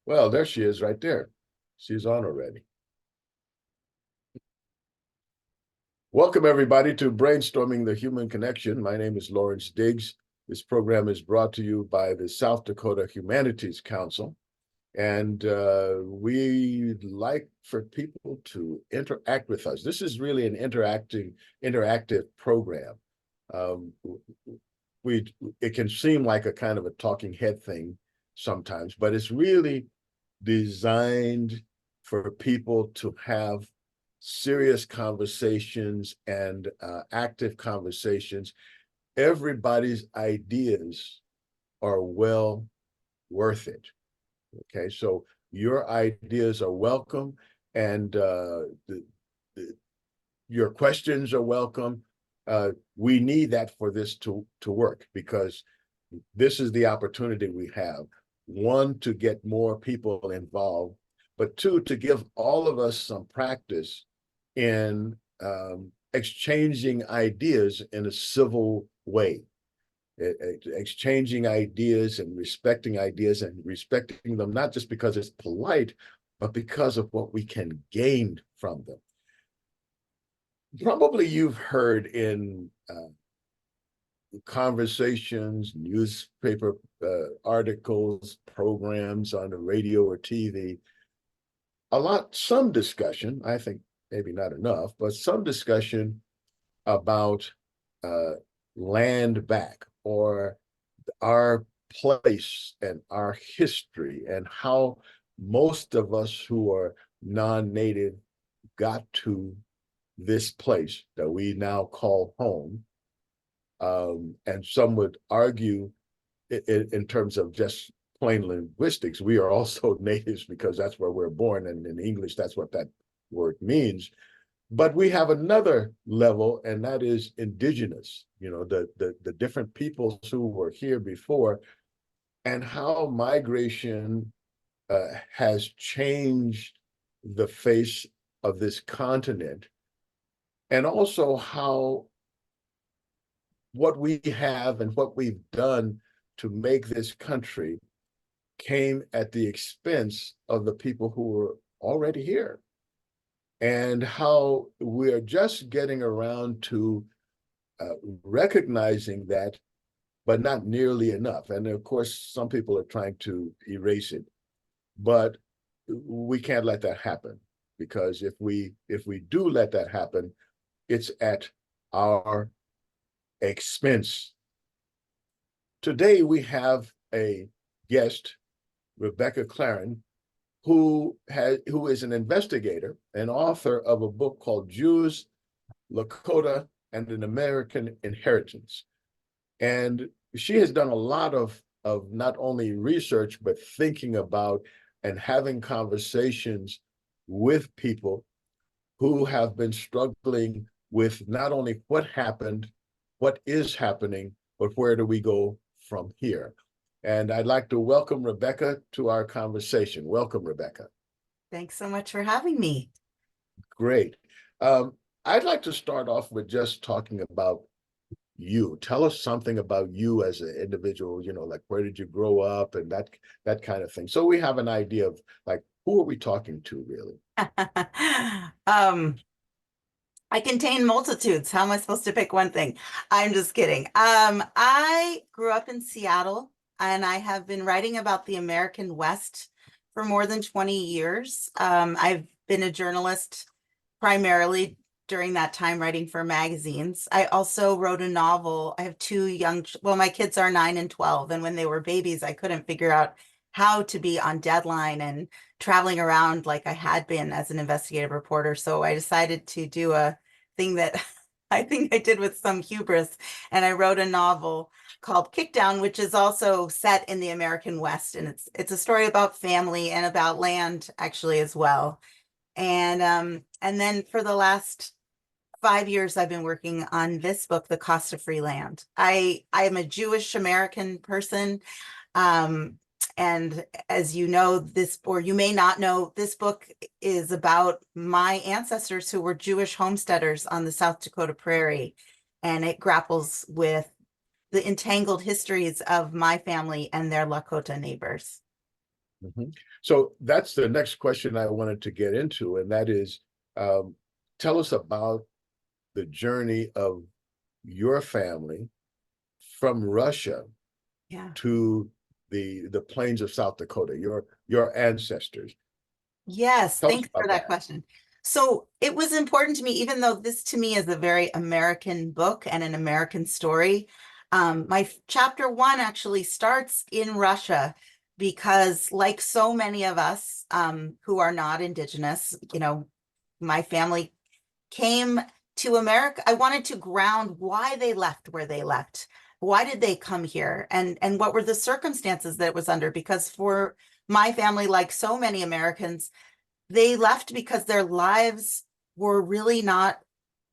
Well, there she is right there. She's on already. Welcome, everybody, to Brainstorming the Human Connection. My name is Lawrence Diggs. This program is brought to you by the South Dakota Humanities Council. And we'd like for people to interact with us. This is really an interactive program. It can seem like a kind of a talking head thing sometimes, but it's really designed for people to have serious conversations and active conversations. Everybody's ideas are well worth it. Okay, so your ideas are welcome, and your questions are welcome. We need that for this to work, because this is the opportunity we have. One, to get more people involved, but two, to give all of us some practice in exchanging ideas in a civil way. Exchanging ideas and respecting them, not just because it's polite, but because of what we can gain from them. Probably you've heard in conversations, newspaper articles, programs on the radio or TV, some discussion, I think maybe not enough, but some discussion about land back, or our place and our history, and how most of us who are non-native got to this place that we now call home. And some would argue in terms of just plain linguistics, we are also natives because that's where we're born, and in English, that's what that word means. But we have another level, and that is indigenous, the different peoples who were here before, and how migration has changed the face of this continent, and also how what we have and what we've done to make this country came at the expense of the people who were already here, and how we're just getting around to recognizing that, but not nearly enough. And of course, some people are trying to erase it, but we can't let that happen, because if we do let that happen, it's at our expense. Today, we have a guest, Rebecca Clarren, who is an investigator and author of a book called Jews, Lakota, and an American Inheritance. And she has done a lot of not only research, but thinking about and having conversations with people who have been struggling with not only what happened, what is happening, but where do we go from here? And I'd like to welcome Rebecca to our conversation. Welcome, Rebecca. Thanks so much for having me. Great. I'd like to start off with just talking about you. Tell us something about you as an individual, like where did you grow up, and that kind of thing. So we have an idea of like, who are we talking to, really? I contain multitudes. How am I supposed to pick one thing? I'm just kidding. I grew up in Seattle, and I have been writing about the American West for more than 20 years. I've been a journalist primarily during that time, writing for magazines. I also wrote a novel. I have two my kids are 9 and 12, and when they were babies, I couldn't figure out how to be on deadline and traveling around like I had been as an investigative reporter. So I decided to do a thing that I think I did with some hubris, and I wrote a novel called Kickdown, which is also set in the American West, and it's a story about family and about land, actually, as well. And then for the last 5 years, I've been working on this book, The Cost of Free Land. I am a Jewish American person. And as you know, or you may not know, this book is about my ancestors who were Jewish homesteaders on the South Dakota prairie. And it grapples with the entangled histories of my family and their Lakota neighbors. Mhm. So that's the next question I wanted to get into, and that is, tell us about the journey of your family from Russia Yeah. to the plains of South Dakota, your ancestors. Yes, Tell us thanks for about that that. question. So it was important to me, even though this to me is a very American book and an American story. My chapter one actually starts in Russia because, like so many of us who are not indigenous, my family came to America. I wanted to ground why they left where they left. Why did they come here? And what were the circumstances that it was under? Because for my family, like so many Americans, they left because their lives were really not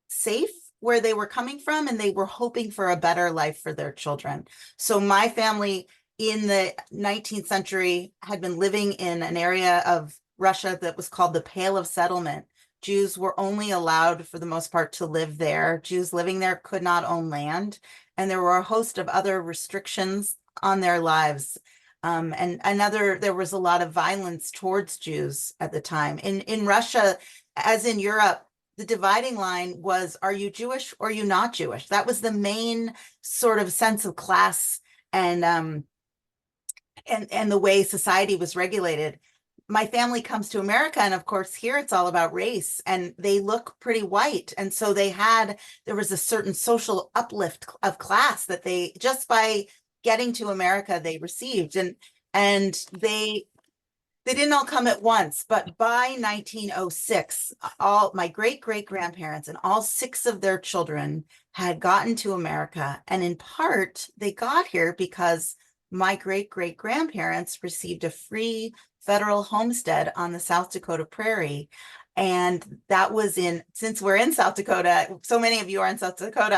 safe where they were coming from, and they were hoping for a better life for their children. So my family in the 19th century had been living in an area of Russia that was called the Pale of Settlement. Jews were only allowed, for the most part, to live there. Jews living there could not own land, and there were a host of other restrictions on their lives. There was a lot of violence towards Jews at the time. In Russia, as in Europe, the dividing line was, are you Jewish or are you not Jewish? That was the main sort of sense of class and the way society was regulated. My family comes to America, and of course here it's all about race, and they look pretty white, and so there was a certain social uplift of class that they, just by getting to America, they received, and they didn't all come at once, but by 1906, all my great great grandparents and all six of their children had gotten to America. And in part, they got here because my great great grandparents received a free federal homestead on the South Dakota prairie. And that was since we're in South Dakota, so many of you are in South Dakota,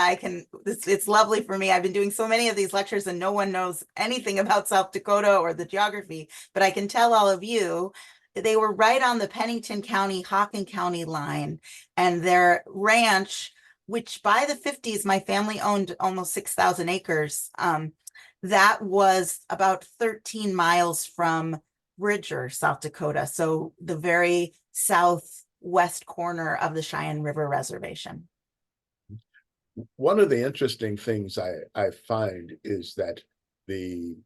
it's lovely for me. I've been doing so many of these lectures and no one knows anything about South Dakota or the geography, but I can tell all of you they were right on the Pennington County, Hockin County line, and their ranch, which by the 50s, my family owned almost 6,000 acres. That was about 13 miles from Bridger, South Dakota. So the very southwest corner of the Cheyenne River Reservation. One of the interesting things I find is that the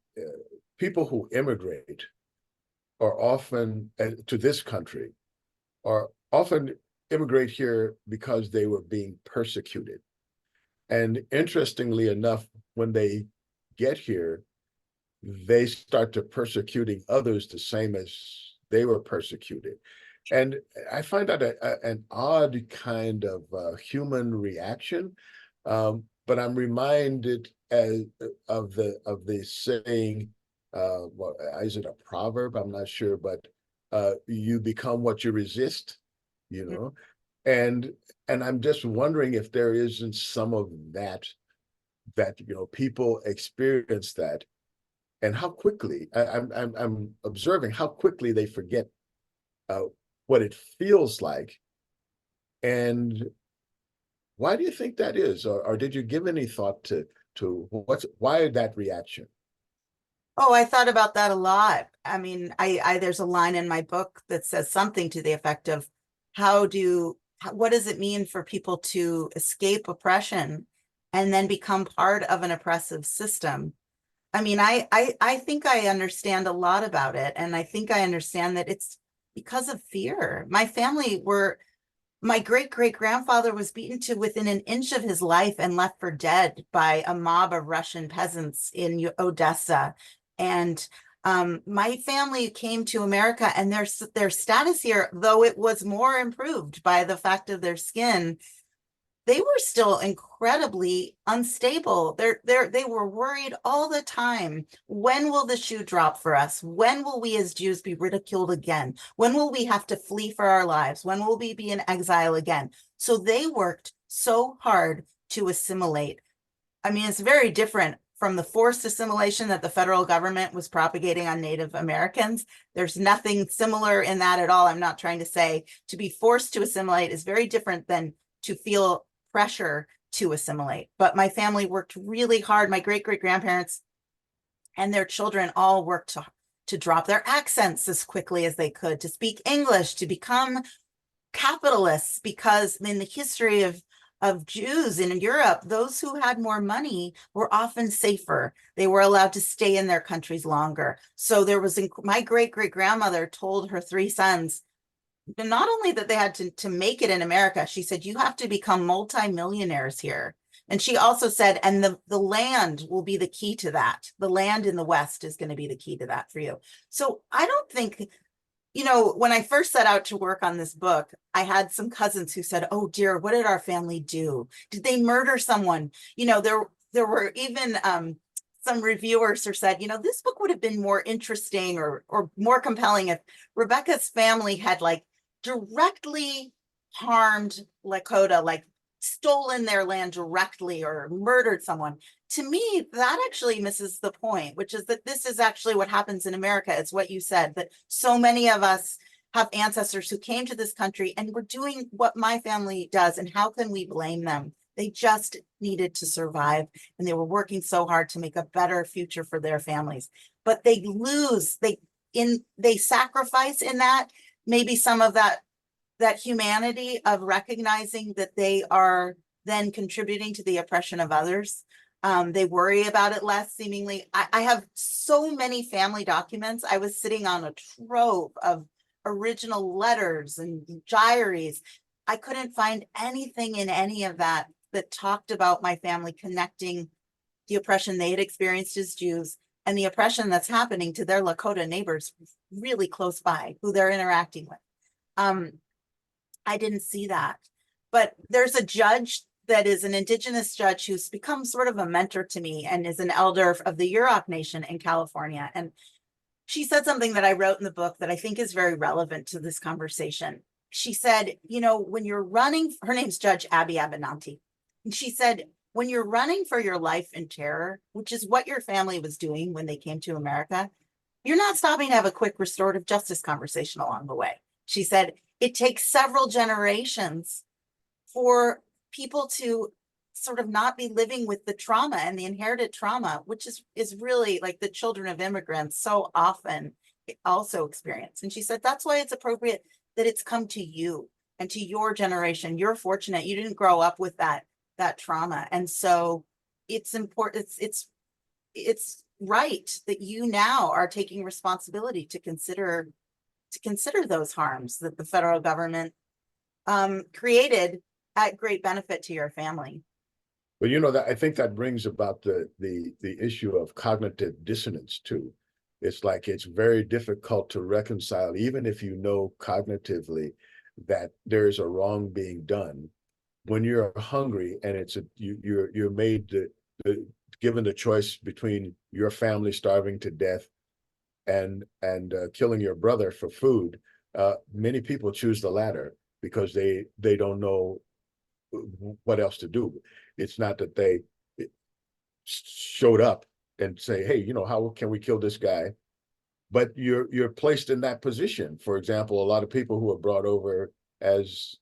people who immigrate are often to this country are often immigrate here because they were being persecuted. And interestingly enough, when they get here, they start to persecuting others the same as they were persecuted. And I find that an odd kind of human reaction. But I'm reminded of the saying, well, is it a proverb? I'm not sure, but you become what you resist, you know. And I'm just wondering if there isn't some of that people experience that, and how quickly I'm observing how quickly they forget uh, what it feels like. And why do you think that is? Or did you give any thought to why that reaction? Oh, I thought about that a lot. I mean, there's a line in my book that says something to the effect of what does it mean for people to escape oppression and then become part of an oppressive system? I mean, I think I understand a lot about it, and I think I understand that it's because of fear. My great great grandfather was beaten to within an inch of his life and left for dead by a mob of Russian peasants in Odessa. And my family came to America, and their status here, though it was more improved by the fact of their skin, they were still incredibly unstable. They were worried all the time. When will the shoe drop for us? When will we as Jews be ridiculed again? When will we have to flee for our lives? When will we be in exile again? So they worked so hard to assimilate. I mean, it's very different from the forced assimilation that the federal government was propagating on Native Americans. There's nothing similar in that at all. I'm not trying to say to be forced to assimilate is very different than to feel pressure to assimilate. But my family worked really hard. My great great grandparents and their children all worked to drop their accents as quickly as they could, to speak English, to become capitalists, because in the history of Jews in Europe, those who had more money were often safer. They were allowed to stay in their countries longer. So there was, my great-great-grandmother told her three sons, not only that they had to make it in America, she said, you have to become multimillionaires here. And she also said, and the land will be the key to that. The land in the West is going to be the key to that for you. So I don't think, you know, when I first set out to work on this book, I had some cousins who said, oh dear, what did our family do? Did they murder someone? You know, there were even some reviewers who said, you know, this book would have been more interesting or more compelling if Rebecca's family had like directly harmed Lakota, like stolen their land directly or murdered someone. To me, that actually misses the point, which is that this is actually what happens in America. It's what you said, that so many of us have ancestors who came to this country and were doing what my family does. And how can we blame them? They just needed to survive, and they were working so hard to make a better future for their families. But they lose, they sacrifice in that, maybe some of that humanity of recognizing that they are then contributing to the oppression of others. They worry about it less, seemingly. I have so many family documents. I was sitting on a trove of original letters and diaries. I couldn't find anything in any of that that talked about my family connecting the oppression they had experienced as Jews and the oppression that's happening to their Lakota neighbors really close by, who they're interacting with. I didn't see that. But there's a judge that is an indigenous judge who's become sort of a mentor to me and is an elder of the Yurok Nation in California. And she said something that I wrote in the book that I think is very relevant to this conversation. She said, you know, when you're running, her name's Judge Abby Abenanti. And she said, when you're running for your life in terror, which is what your family was doing when they came to America, you're not stopping to have a quick restorative justice conversation along the way. She said, it takes several generations for people to sort of not be living with the trauma and the inherited trauma, which is really like the children of immigrants so often also experience. And she said, that's why it's appropriate that it's come to you and to your generation. You're fortunate. You didn't grow up with that trauma. And so it's important. It's right that you now are taking responsibility to consider those harms that the federal government created at great benefit to your family. Well, you know, that I think that brings about the issue of cognitive dissonance too. It's like it's very difficult to reconcile, even if you know cognitively that there's a wrong being done. When you're hungry and you're made given the choice between your family starving to death and killing your brother for food, many people choose the latter because they don't know what else to do. It's not that they showed up and say, hey, you know, how can we kill this guy? But you're placed in that position. For example, a lot of people who are brought over as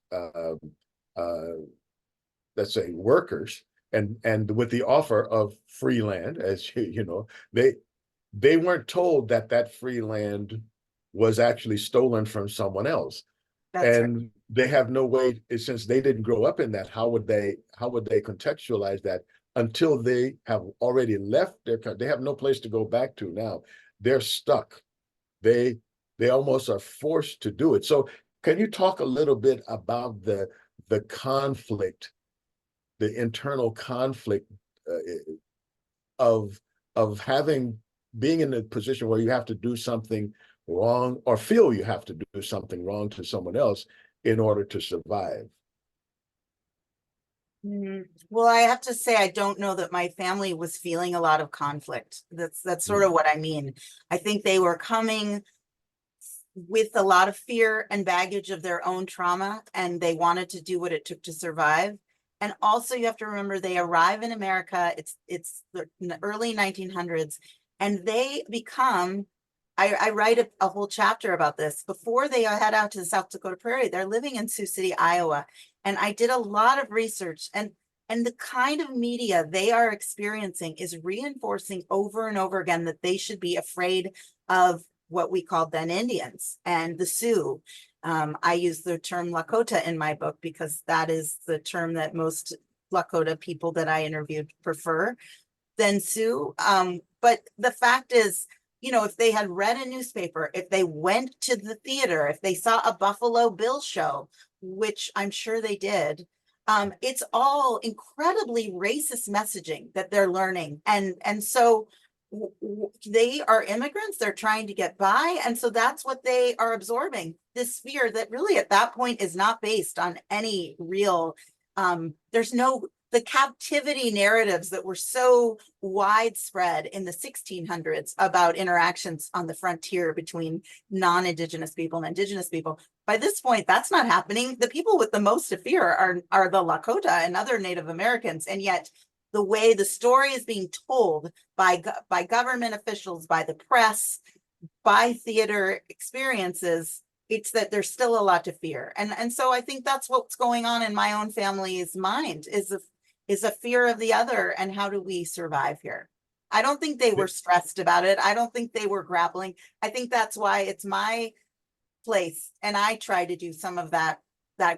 let's say workers and with the offer of free land, as you know, they weren't told that free land was actually stolen from someone else. That's and right. they have no way, since they didn't grow up in that, how would they contextualize that until they have already left their country? They have no place to go back to now. They're stuck. They almost are forced to do it. So can you talk a little bit about the conflict, the internal conflict of being in a position where you have to do something wrong or feel you have to do something wrong to someone else in order to survive? Well, I have to say, I don't know that my family was feeling a lot of conflict. That's sort of what I mean. I think they were coming with a lot of fear and baggage of their own trauma, and they wanted to do what it took to survive. And also, you have to remember, they arrive in America. It's in the early 1900s, and they become. I write a whole chapter about this. Before they head out to the South Dakota Prairie, they're living in Sioux City, Iowa. And I did a lot of research, and the kind of media they are experiencing is reinforcing over and over again that they should be afraid of what we called then Indians and the Sioux. I use the term Lakota in my book because that is the term that most Lakota people that I interviewed prefer than Sioux. But the fact is, you know, if they had read a newspaper, if they went to the theater, if they saw a Buffalo Bill show, which I'm sure they did, it's all incredibly racist messaging that they're learning. And so they are immigrants, they're trying to get by. And so that's what they are absorbing, this fear that really at that point is not based on any real, there's no, the captivity narratives that were so widespread in the 1600s about interactions on the frontier between non-Indigenous people and Indigenous people. By this point, that's not happening. The people with the most to fear are the Lakota and other Native Americans. And yet the way the story is being told by government officials, by the press, by theater experiences, it's that there's still a lot to fear. And so I think that's what's going on in my own family's mind is a fear of the other, and how do we survive here? I don't think they were stressed about it. I don't think they were grappling. I think that's why it's my place, and I try to do some of that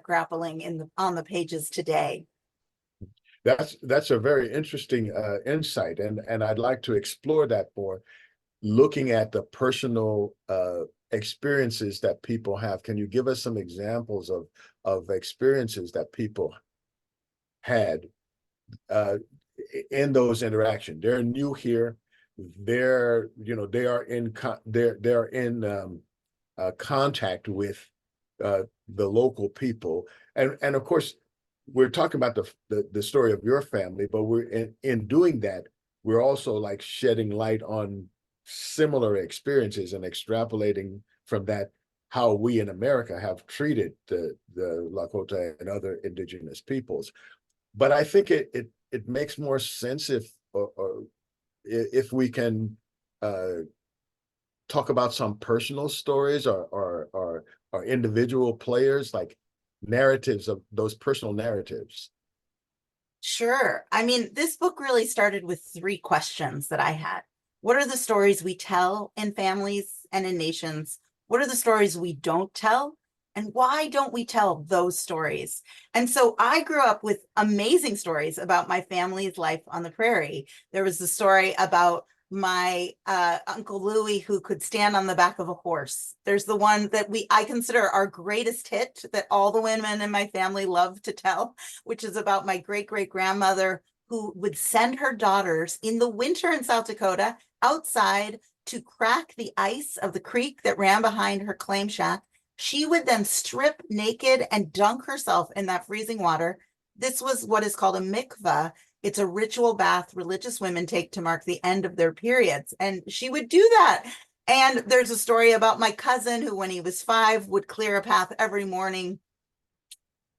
grappling on the pages today. That's a very interesting insight, and I'd like to explore that more, looking at the personal experiences that people have. Can you give us some examples of experiences that people had in those interactions? They're new here. They're, you know, they are in contact with the local people, and of course we're talking about the story of your family, but we're in doing that, we're also like shedding light on similar experiences and extrapolating from that how we in America have treated the Lakota and other indigenous peoples. But I think it makes more sense if we can talk about some personal stories or individual players, like narratives of those personal narratives. Sure. I mean, this book really started with 3 questions that I had. What are the stories we tell in families and in nations? What are the stories we don't tell? And why don't we tell those stories? And so I grew up with amazing stories about my family's life on the prairie. There was the story about my Uncle Louis, who could stand on the back of a horse. There's the one that I consider our greatest hit that all the women in my family love to tell, which is about my great-great-grandmother who would send her daughters in the winter in South Dakota outside to crack the ice of the creek that ran behind her claim shack. She would then strip naked and dunk herself in that freezing water. This was what is called a mikvah. It's a ritual bath religious women take to mark the end of their periods. And she would do that. And there's a story about my cousin who, when he was 5, would clear a path every morning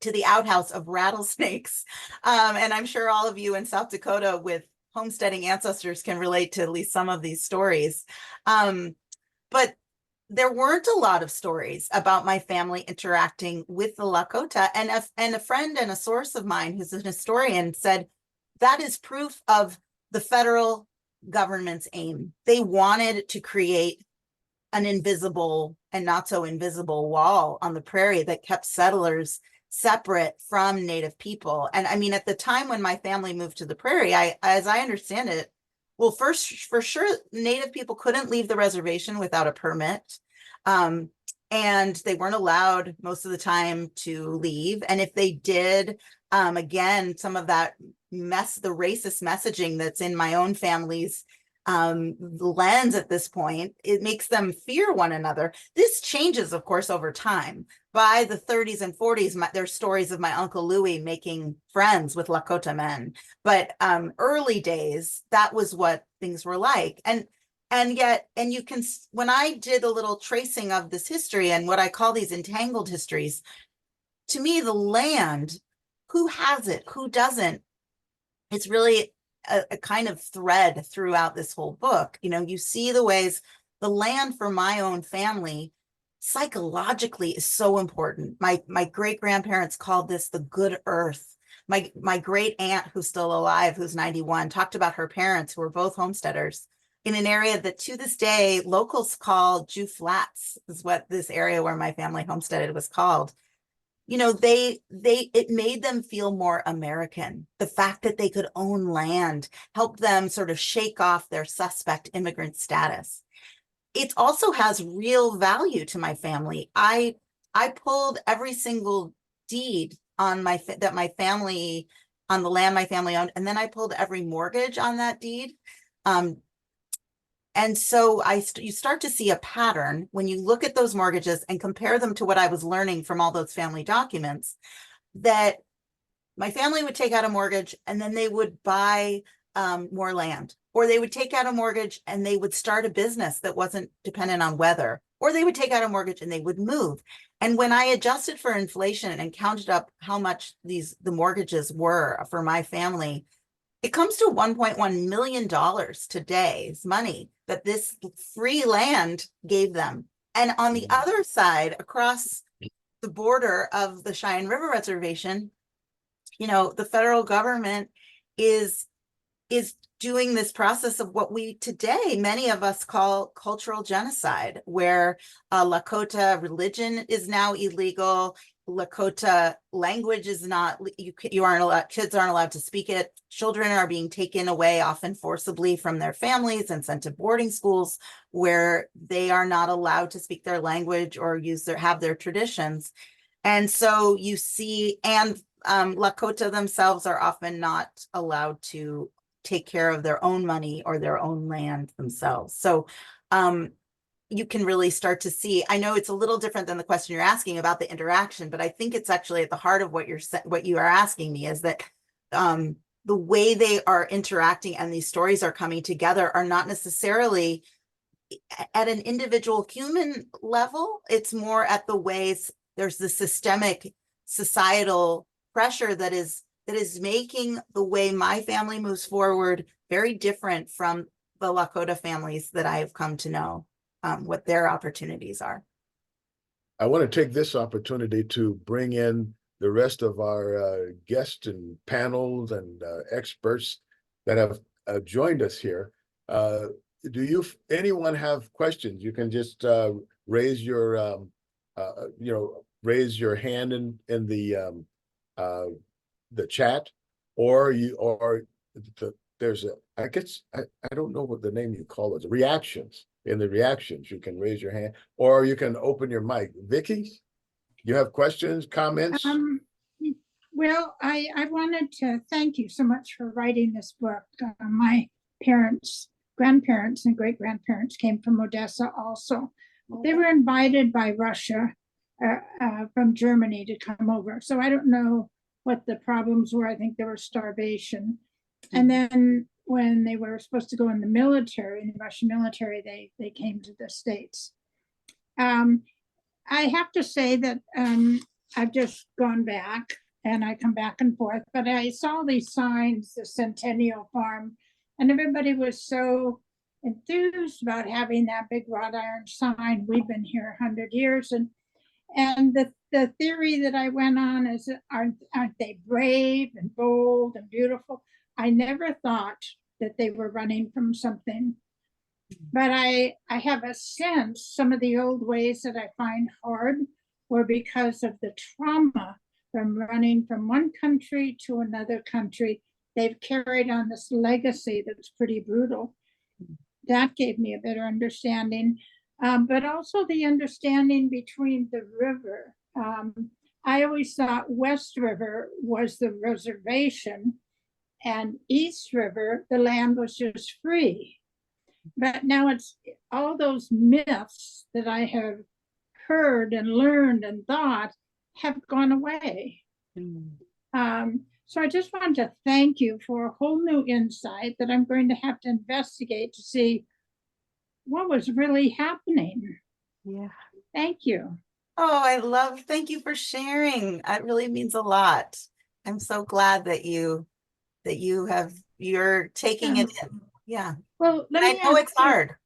to the outhouse of rattlesnakes. And I'm sure all of you in South Dakota with homesteading ancestors can relate to at least some of these stories. But there weren't a lot of stories about my family interacting with the Lakota. And a friend and a source of mine who's an historian said, that is proof of the federal government's aim. They wanted to create an invisible and not so invisible wall on the prairie that kept settlers separate from Native people. And I mean, at the time when my family moved to the prairie, as I understand it, well, first, for sure, Native people couldn't leave the reservation without a permit. And they weren't allowed most of the time to leave. And if they did, again, some of that the racist messaging that's in my own family's lens at this point, it makes them fear one another. This changes, of course, over time. By the 30s and 40s, there's stories of my Uncle Louis making friends with Lakota men. But early days, that was what things were like. And yet, and you can, when I did a little tracing of this history and what I call these entangled histories, to me, the land, who has it, who doesn't, it's really a kind of thread throughout this whole book. You know, you see the ways the land for my own family psychologically is so important. My great-grandparents called this the good earth. My great aunt, who's still alive, who's 91, talked about her parents who were both homesteaders. in an area that to this day locals call Jew Flats, is what this area where my family homesteaded was called. You know, it made them feel more American. The fact that they could own land helped them sort of shake off their suspect immigrant status. It also has real value to my family. I pulled every single deed on my family, on the land my family owned, and then I pulled every mortgage on that deed. And so you start to see a pattern when you look at those mortgages and compare them to what I was learning from all those family documents, that my family would take out a mortgage and then they would buy more land, or they would take out a mortgage and they would start a business that wasn't dependent on weather, or they would take out a mortgage and they would move. And when I adjusted for inflation and counted up how much the mortgages were for my family, it comes to $1.1 million today's money that this free land gave them. And on the other side, across the border of the Cheyenne River Reservation, you know, the federal government is doing this process of what we today, many of us call cultural genocide, where Lakota religion is now illegal. Lakota language is not, you aren't allowed, kids aren't allowed to speak it. Children are being taken away, often forcibly, from their families and sent to boarding schools where they are not allowed to speak their language or have their traditions. And so you see, and Lakota themselves are often not allowed to take care of their own money or their own land themselves. So you can really start to see, I know it's a little different than the question you're asking about the interaction, but I think it's actually at the heart of what you are asking me, is that the way they are interacting and these stories are coming together are not necessarily at an individual human level. It's more at the ways there's the systemic societal pressure that is making the way my family moves forward very different from the Lakota families that I have come to know, what their opportunities are. I want to take this opportunity to bring in the rest of our guests and panels and experts that have joined us here. Do anyone have questions? You can just raise your raise your hand in the chat, or there's I guess I don't know what the name you call it, reactions. In the reactions, you can raise your hand, or you can open your mic. Vicky, you have questions, comments? Well, I wanted to thank you so much for writing this book. My parents, grandparents, and great-grandparents came from Odessa also. They were invited by Russia from Germany to come over. So I don't know what the problems were. I think there was starvation. And then when they were supposed to go in the military, in the Russian military, they came to the States. I have to say that I've just gone back, and I come back and forth, but I saw these signs, the Centennial Farm, and everybody was so enthused about having that big wrought iron sign. We've been here 100 years, and the theory that I went on is, aren't they brave and bold and beautiful? I never thought that they were running from something, but I have a sense some of the old ways that I find hard were because of the trauma from running from one country to another country. They've carried on this legacy that's pretty brutal. That gave me a better understanding, but also the understanding between the river. I always thought West River was the reservation, and East River, the land was just free. But now it's all those myths that I have heard and learned and thought have gone away. So I just wanted to thank you for a whole new insight that I'm going to have to investigate to see what was really happening. Yeah. Thank you. Oh, thank you for sharing. It really means a lot. I'm so glad that you're taking it in. Yeah. Well, I know it's hard.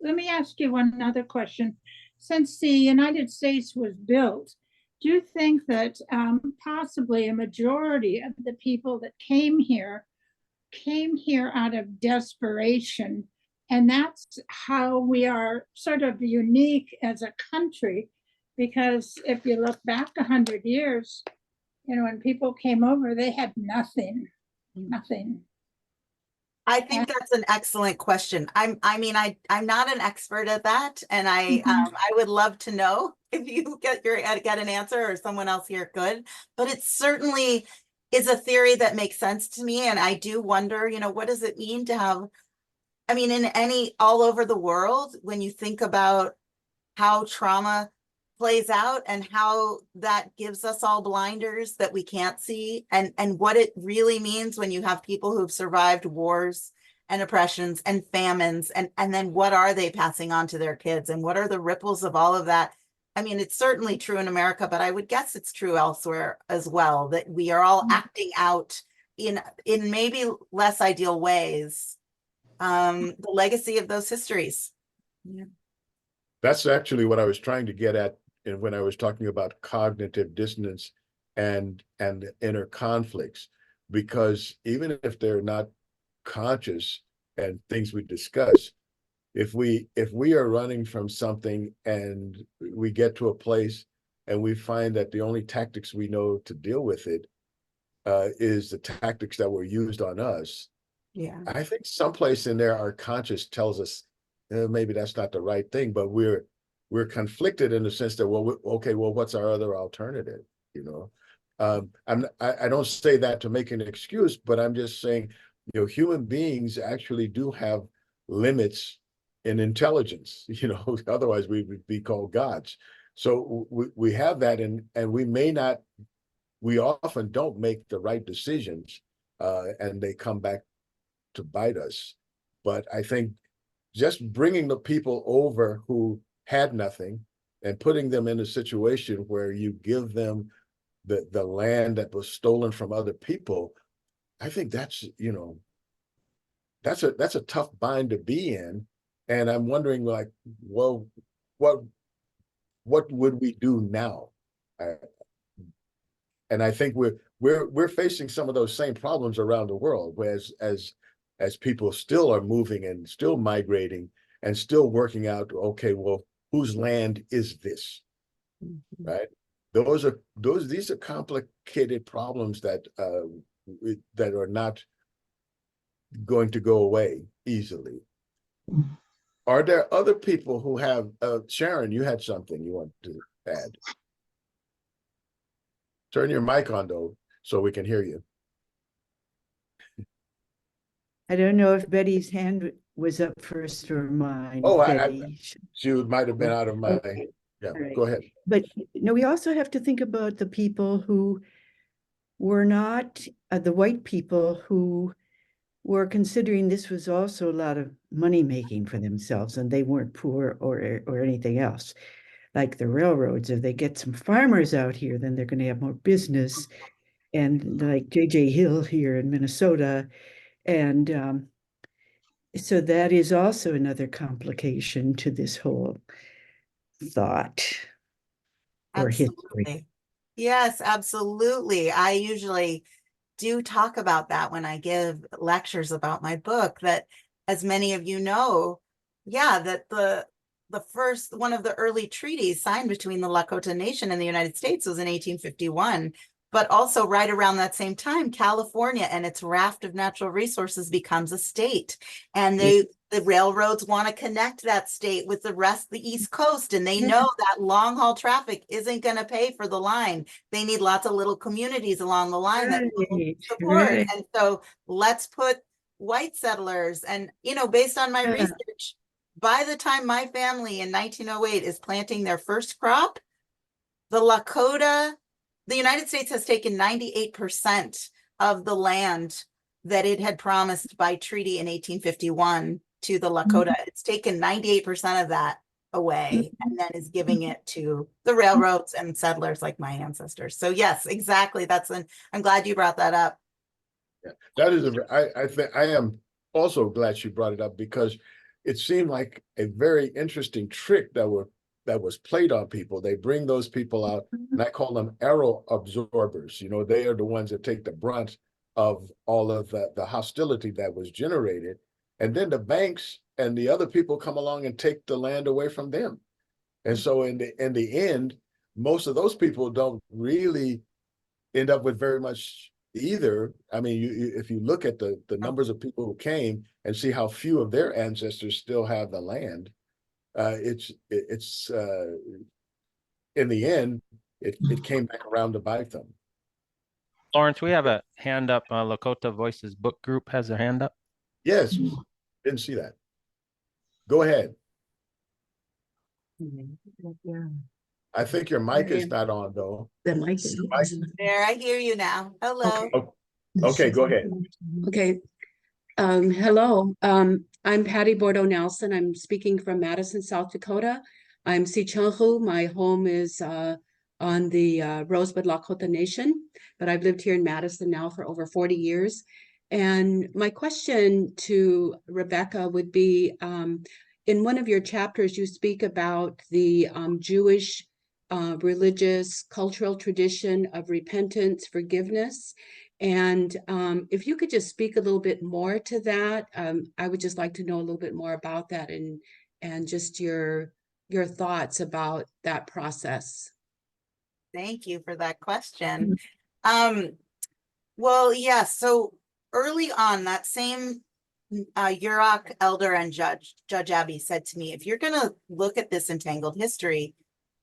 Let me ask you one other question. Since the United States was built, do you think that possibly a majority of the people that came here out of desperation And that's how we are sort of unique as a country, because if you look back 100 years, you know, when people came over, they had nothing, nothing. I think that's an excellent question. I'm not an expert at that, and I would love to know if you get an answer, or someone else here could. But it certainly is a theory that makes sense to me, and I do wonder, you know, what does it mean to have? I mean, all over the world, when you think about how trauma plays out and how that gives us all blinders that we can't see, and what it really means when you have people who've survived wars and oppressions and famines, and then what are they passing on to their kids, and what are the ripples of all of that? I mean, it's certainly true in America, but I would guess it's true elsewhere as well, that we are all acting out in maybe less ideal ways the legacy of those histories. Yeah. That's actually what I was trying to get at when I was talking about cognitive dissonance and inner conflicts, because even if they're not conscious and things we discuss, if we are running from something and we get to a place and we find that the only tactics we know to deal with it is the tactics that were used on us, Yeah. I think someplace in there our conscious tells us maybe that's not the right thing, but we're conflicted in the sense that, well, okay, well, what's our other alternative? You know, I don't say that to make an excuse, but I'm just saying, you know, human beings actually do have limits in intelligence. You know, otherwise we would be called gods. So we have that, and we often don't make the right decisions, and they come back to bite us. But I think just bringing the people over who had nothing and putting them in a situation where you give them the land that was stolen from other people, I think that's, you know, that's a tough bind to be in. And I'm wondering, like, well, what would we do now? And I think we're facing some of those same problems around the world, whereas as people still are moving and still migrating and still working out, okay, well, whose land is this? Mm-hmm. Right? These are complicated problems that are not going to go away easily. Mm-hmm. Are there other people who have, Sharon, you had something you want to add? Turn your mic on, though, so we can hear you. I don't know if Betty's hand was up first or mine. Oh, she might have been out of my, okay. Yeah, right. Go ahead. But no, we also have to think about the people who were not, the white people who were considering this was also a lot of money making for themselves, and they weren't poor or anything else. Like the railroads, if they get some farmers out here, then they're going to have more business. And like J.J. Hill here in Minnesota. And so that is also another complication to this whole thought or history. Yes, absolutely. I usually do talk about that when I give lectures about my book, that, as many of you know, yeah, that the first one of the early treaties signed between the Lakota Nation and the United States was in 1851. But also right around that same time, California and its raft of natural resources becomes a state. And the railroads want to connect that state with the rest of the East Coast. And they know that long haul traffic isn't going to pay for the line. They need lots of little communities along the line that will support. Right. And so let's put white settlers, and, you know, based on my research, by the time my family in 1908 is planting their first crop, the United States has taken 98% of the land that it had promised by treaty in 1851 to the Lakota. Mm-hmm. It's taken 98% of that away, and then is giving it to the railroads and settlers like my ancestors. So yes, exactly. I'm glad you brought that up. Yeah, that is I think I am also glad she brought it up, because it seemed like a very interesting trick that was played on people. They bring those people out, and I call them arrow absorbers. You know, they are the ones that take the brunt of all of the hostility that was generated. And then the banks and the other people come along and take the land away from them. And so in the end, most of those people don't really end up with very much either. I mean, if you look at the numbers of people who came and see how few of their ancestors still have the land, it's in the end, it came back around to bite them. Lawrence, we have a hand up. Lakota Voices Book Group has their hand up. Yes, didn't see that. Go ahead. I think your mic is not on though. The mic is There, I hear you now. Hello. Okay, go ahead. okay. Hello. I'm Patty Bordeaux Nelson. I'm speaking from Madison, South Dakota. I'm Sichunhu. My home is on the Rosebud Lakota Nation, but I've lived here in Madison now for over 40 years. And my question to Rebecca would be, in one of your chapters, you speak about the Jewish religious cultural tradition of repentance, forgiveness. And if you could just speak a little bit more to that, I would just like to know a little bit more about that and just your thoughts about that process. Thank you for that question. Well, yeah, so early on, that same Yurok elder and Judge Abby said to me, if you're going to look at this entangled history,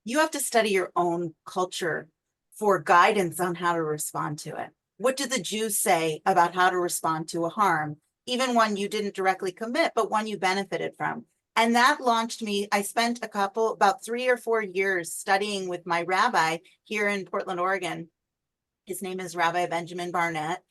you have to study your own culture for guidance on how to respond to it. What do the Jews say about how to respond to a harm, even one you didn't directly commit, but one you benefited from? And that launched me. I spent about 3 or 4 years studying with my rabbi here in Portland, Oregon. His name is Rabbi Benjamin Barnett.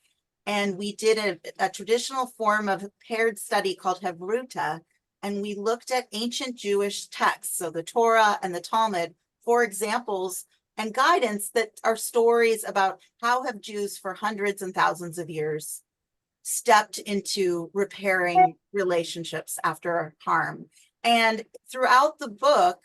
And we did a traditional form of paired study called Hevruta. And we looked at ancient Jewish texts, so the Torah and the Talmud, for examples and guidance that are stories about how have Jews for hundreds and thousands of years stepped into repairing relationships after harm. And throughout the book,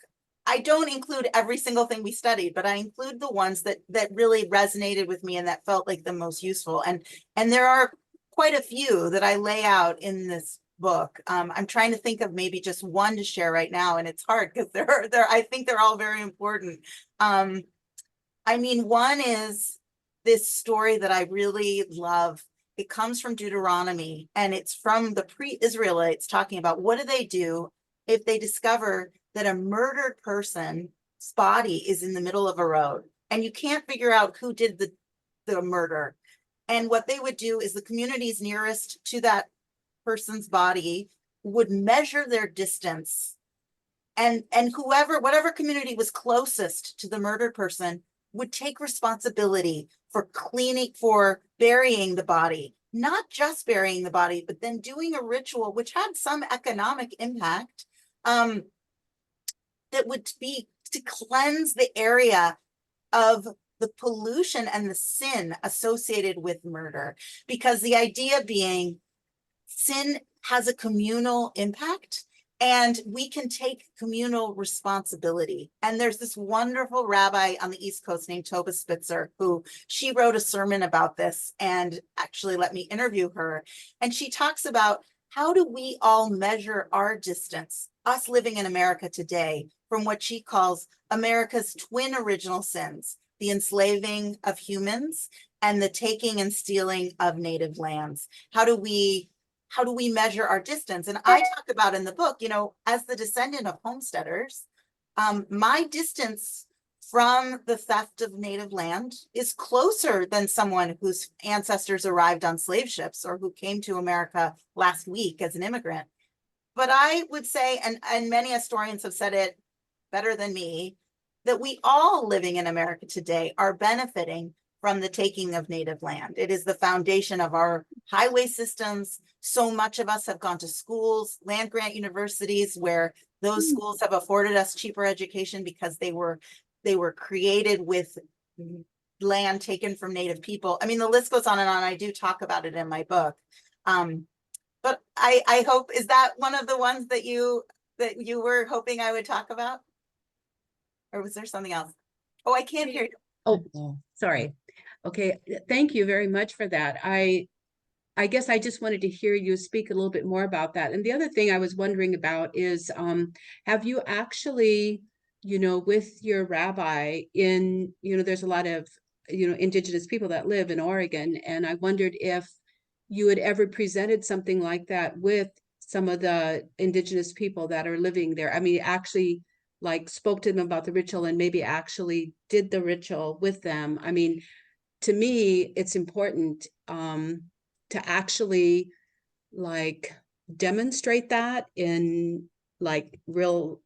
I don't include every single thing we studied, but I include the ones that really resonated with me and that felt like the most useful. And there are quite a few that I lay out in this book. I'm trying to think of maybe just one to share right now, and it's hard because I think they're all very important. I mean, one is this story that I really love. It comes from Deuteronomy, and it's from the pre-Israelites talking about what do they do if they discover that a murdered person's body is in the middle of a road and you can't figure out who did the murder. And what they would do is the communities nearest to that person's body would measure their distance, and whatever community was closest to the murdered person would take responsibility for burying the body, not just burying the body, but then doing a ritual which had some economic impact, that would be to cleanse the area of the pollution and the sin associated with murder. Because the idea being sin has a communal impact and we can take communal responsibility. And there's this wonderful rabbi on the East Coast named Toba Spitzer, who she wrote a sermon about this and actually let me interview her. And she talks about how do we all measure our distance, us living in America today, from what she calls America's twin original sins, the enslaving of humans and the taking and stealing of native lands. How do we measure our distance? And I talk about in the book, as the descendant of homesteaders, my distance from the theft of native land is closer than someone whose ancestors arrived on slave ships or who came to America last week as an immigrant. But I would say, and many historians have said it better than me, that we all living in America today are benefiting from the taking of native land. It is the foundation of our highway systems. So much of us have gone to schools, land grant universities, where those schools have afforded us cheaper education because they were created with land taken from native people. I mean, the list goes on and on. I do talk about it in my book. But I hope, is that one of the ones that you were hoping I would talk about? Or was there something else? Oh, I can't hear you. Oh, sorry. Okay, thank you very much for that. I guess I just wanted to hear you speak a little bit more about that. And the other thing I was wondering about is, have you actually, with your rabbi there's a lot of, indigenous people that live in Oregon. And I wondered if you had ever presented something like that with some of the indigenous people that are living there. I mean, actually like spoke to them about the ritual and maybe actually did the ritual with them. I mean, to me, it's important to actually like demonstrate that in like real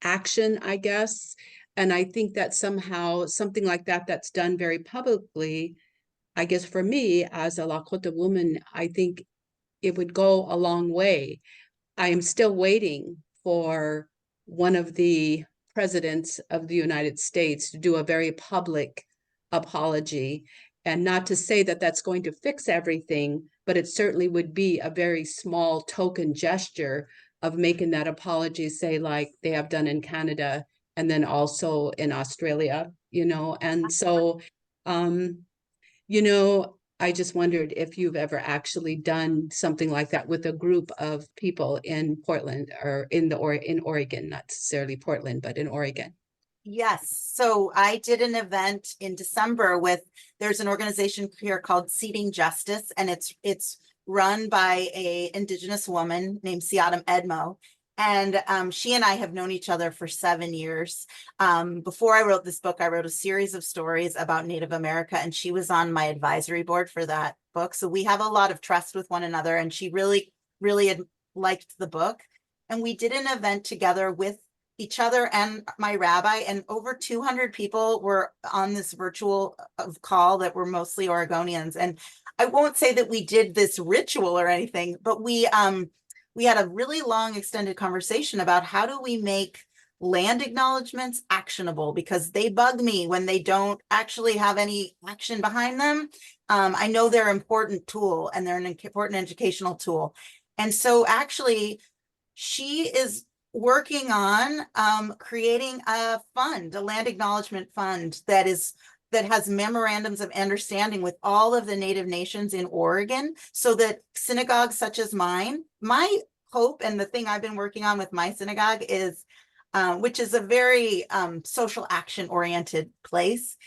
action, I guess. And I think that somehow something like that that's done very publicly, I guess for me as a Lakota woman, I think it would go a long way. I am still waiting for one of the presidents of the United States to do a very public apology. And not to say that that's going to fix everything, but it certainly would be a very small token gesture of making that apology, say like they have done in Canada and then also in Australia, and so, I just wondered if you've ever actually done something like that with a group of people in Portland or in Oregon, not necessarily Portland, but in Oregon. Yes. So I did an event in December there's an organization here called Seating Justice, and it's run by a Indigenous woman named Siadam Edmo. And she and I have known each other for 7 years. Before I wrote this book, I wrote a series of stories about Native America, and she was on my advisory board for that book. So we have a lot of trust with one another, and she really, really had liked the book. And we did an event together with each other and my rabbi, and over 200 people were on this virtual call that were mostly Oregonians. And I won't say that we did this ritual or anything, but we had a really long extended conversation about how do we make land acknowledgements actionable, because they bug me when they don't actually have any action behind them. I know they're an important tool and they're an important educational tool. And so actually she is working on creating a fund, a land acknowledgement fund that has memorandums of understanding with all of the Native nations in Oregon, so that synagogues such as mine, my hope and the thing I've been working on with my synagogue is, which is a very social action oriented place.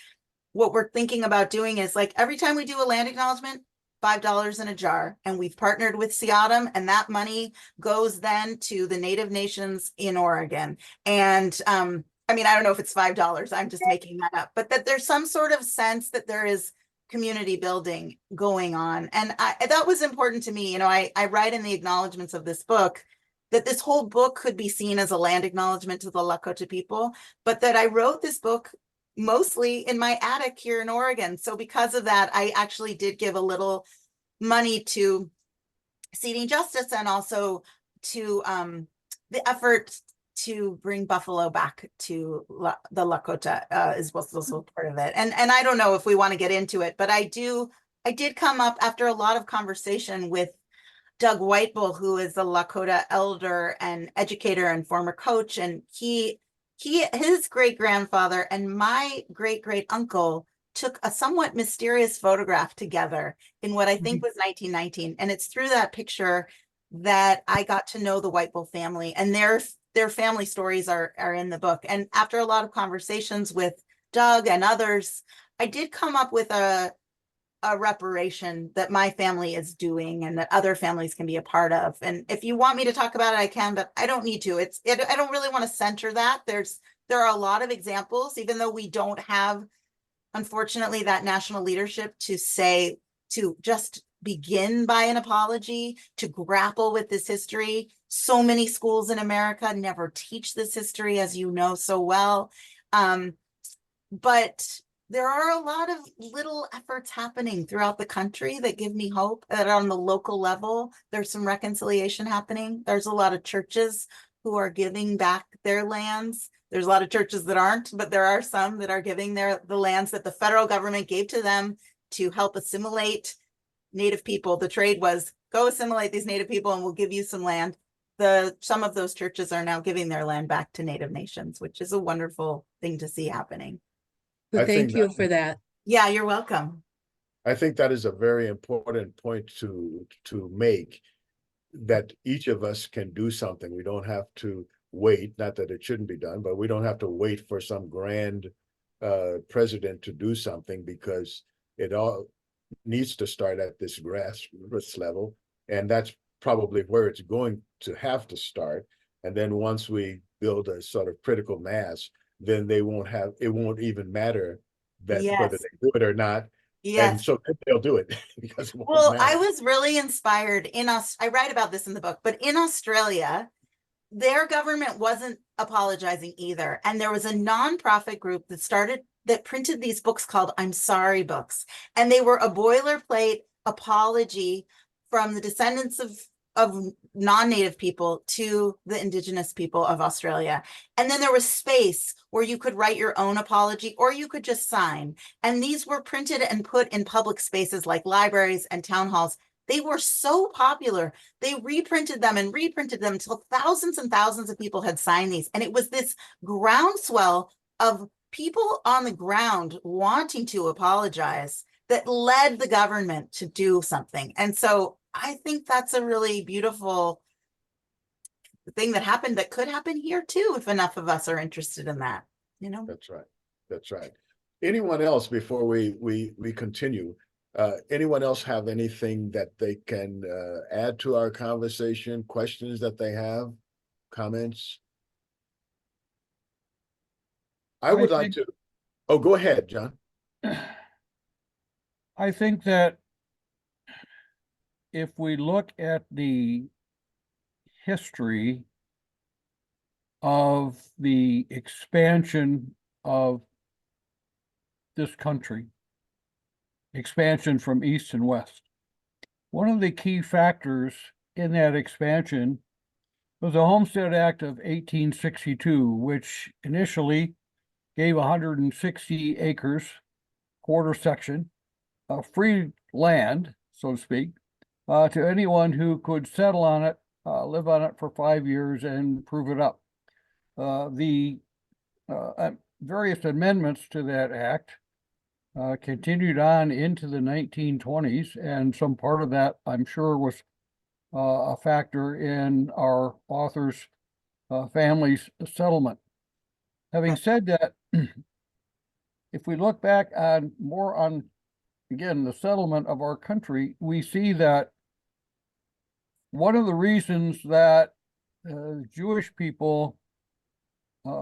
What we're thinking about doing is, like, every time we do a land acknowledgement, $5 in a jar, and we've partnered with Siadam, and that money goes then to the Native nations in Oregon. And I mean, I don't know if it's $5, I'm just making that up, but that there's some sort of sense that there is community building going on. And that was important to me. I write in the acknowledgements of this book that this whole book could be seen as a land acknowledgement to the Lakota people, but that I wrote this book mostly in my attic here in Oregon. So because of that, I actually did give a little money to Seating Justice, and also to the effort to bring buffalo back to the Lakota is also part of it. And I don't know if we want to get into it, but I did come up after a lot of conversation with Doug Whitebull, who is a Lakota elder and educator and former coach, and his great-grandfather and my great-great-uncle took a somewhat mysterious photograph together in what I think was 1919. And it's through that picture that I got to know the Whitebull family, and their family stories are in the book. And after a lot of conversations with Doug and others, I did come up with a reparation that my family is doing and that other families can be a part of. And if you want me to talk about it, I can, but I don't need to. I don't really want to center that. There are a lot of examples, even though we don't have, unfortunately, that national leadership to just begin by an apology, to grapple with this history. So many schools in America never teach this history, as you know so well. But there are a lot of little efforts happening throughout the country that give me hope that on the local level, there's some reconciliation happening. There's a lot of churches who are giving back their lands. There's a lot of churches that aren't, but there are some that are giving the lands that the federal government gave to them to help assimilate Native people. The trade was, go assimilate these Native people and we'll give you some land. Some of those churches are now giving their land back to Native nations, which is a wonderful thing to see happening. Well, I think thank you for that. Yeah, you're welcome. I think that is a very important point to make, that each of us can do something. We don't have to wait, not that it shouldn't be done, but we don't have to wait for some grand president to do something, because it all needs to start at this grassroots level. And that's probably where it's going to have to start. And then once we build a sort of critical mass, then it won't even matter that whether Yes. they do it or not. And Yes. so then they'll do it because it won't Well, matter. I was really inspired I write about this in the book, but in Australia, their government wasn't apologizing either. And there was a nonprofit group that printed these books called I'm Sorry books. And they were a boilerplate apology from the descendants of non-native people to the indigenous people of Australia. And then there was space where you could write your own apology, or you could just sign. And these were printed and put in public spaces like libraries and town halls. They were so popular. They reprinted them until thousands and thousands of people had signed these. And it was this groundswell of people on the ground wanting to apologize that led the government to do something. And so I think that's a really beautiful thing that happened, that could happen here too, if enough of us are interested in that, you know? That's right. That's right. Anyone else before we continue? Anyone else have anything that they can add to our conversation? Questions that they have? Comments? I would like to. Oh, go ahead, John. I think that if we look at the history of the expansion of this country, expansion from east and west, one of the key factors in that expansion was the Homestead Act of 1862, which initially gave 160 acres, quarter section, of free land, so to speak, to anyone who could settle on it, live on it for 5 years and prove it up. The various amendments to that act continued on into the 1920s, and some part of that, I'm sure, was a factor in our author's family's settlement. Having said that, if we look back on again, the settlement of our country, we see that one of the reasons that Jewish people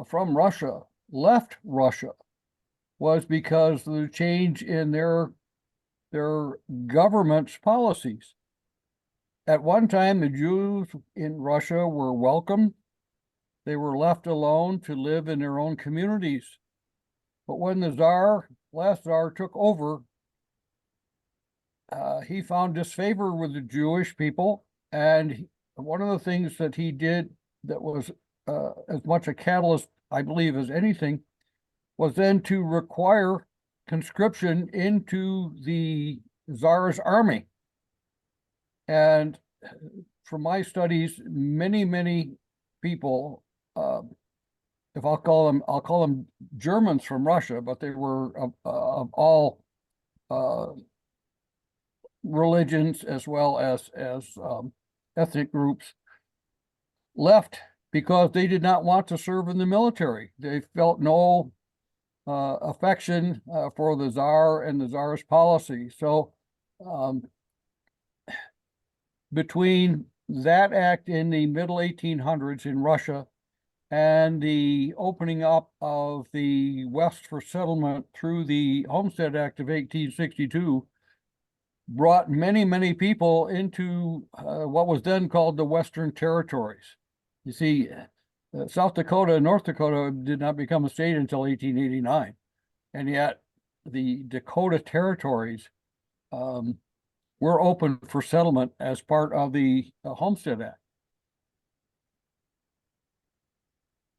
from Russia left Russia was because of the change in their government's policies. At one time, the Jews in Russia were welcome. They were left alone to live in their own communities. But when the last Tsar took over, he found disfavor with the Jewish people. And one of the things that he did that was as much a catalyst, I believe, as anything, was then to require conscription into the Tsar's army. And from my studies, many people, if I'll call them Germans from Russia, but they were of all religions as well as ethnic groups, left because they did not want to serve in the military. They felt no affection for the Tsar and the Tsar's policy. So between that act in the middle 1800s in Russia and the opening up of the West for settlement through the Homestead Act of 1862, brought many people into what was then called the Western Territories. You see, South Dakota and North Dakota did not become a state until 1889. And yet the Dakota Territories were open for settlement as part of the Homestead Act.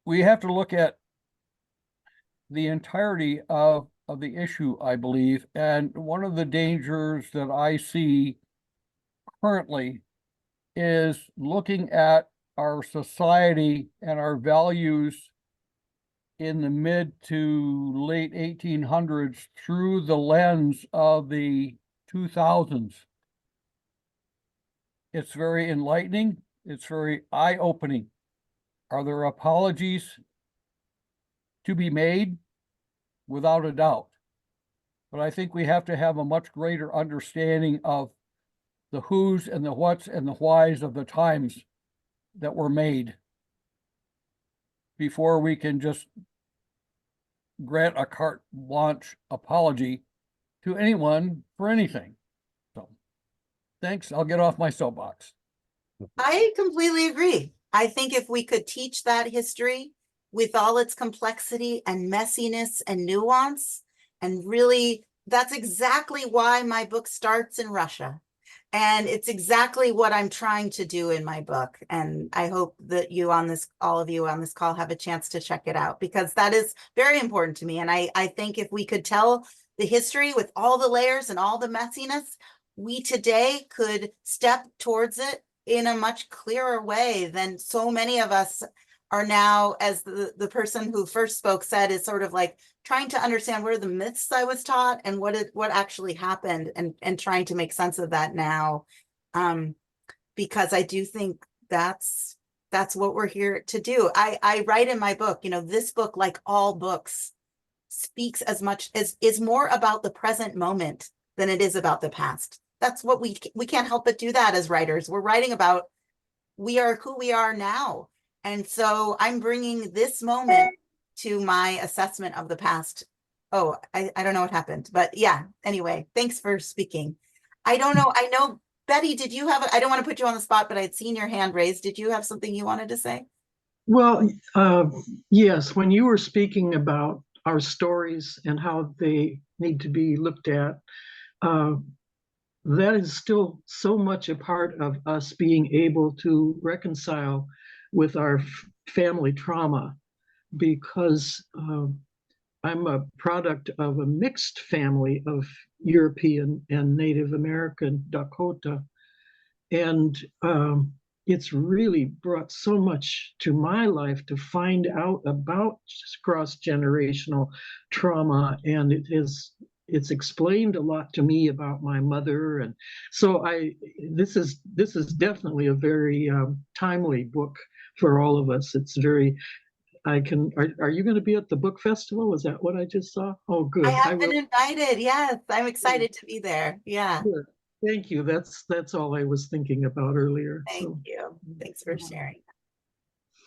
We have to look at the entirety of the issue, I believe. And one of the dangers that I see currently is looking at our society and our values in the mid to late 1800s through the lens of the 2000s. It's very enlightening. It's very eye-opening. Are there apologies to be made? Without a doubt. But I think we have to have a much greater understanding of the who's and the what's and the whys of the times that were made before we can just grant a carte blanche apology to anyone for anything. So thanks. I'll get off my soapbox. I completely agree. I think if we could teach that history with all its complexity and messiness and nuance, and really, that's exactly why my book starts in Russia. And it's exactly what I'm trying to do in my book. And I hope that all of you on this call have a chance to check it out, because that is very important to me. And I think if we could tell the history with all the layers and all the messiness, we today could step towards it in a much clearer way than so many of us are now, as the person who first spoke said, is sort of like trying to understand what are the myths I was taught and what actually happened, and trying to make sense of that now. Because I do think that's what we're here to do. I write in my book, this book, like all books, speaks as much as is more about the present moment than it is about the past. That's what we can't help but do that as writers. We're writing about, we are who we are now. And so I'm bringing this moment to my assessment of the past. Oh, I don't know what happened, but yeah, anyway, thanks for speaking. I don't know. I know, Betty, did you have, I don't want to put you on the spot, but I'd seen your hand raised. Did you have something you wanted to say? Well, yes, when you were speaking about our stories and how they need to be looked at, that is still so much a part of us being able to reconcile with our family trauma, because I'm a product of a mixed family of European and Native American Dakota. And it's really brought so much to my life to find out about cross-generational trauma. And it's explained a lot to me about my mother. And so this is definitely a very timely book for all of us. It's very, are you going to be at the book festival? Is that what I just saw? Oh, good. I have been invited. Yes, I'm excited to be there. Yeah. Good. Thank you. That's all I was thinking about earlier. Thank you. Thanks for sharing.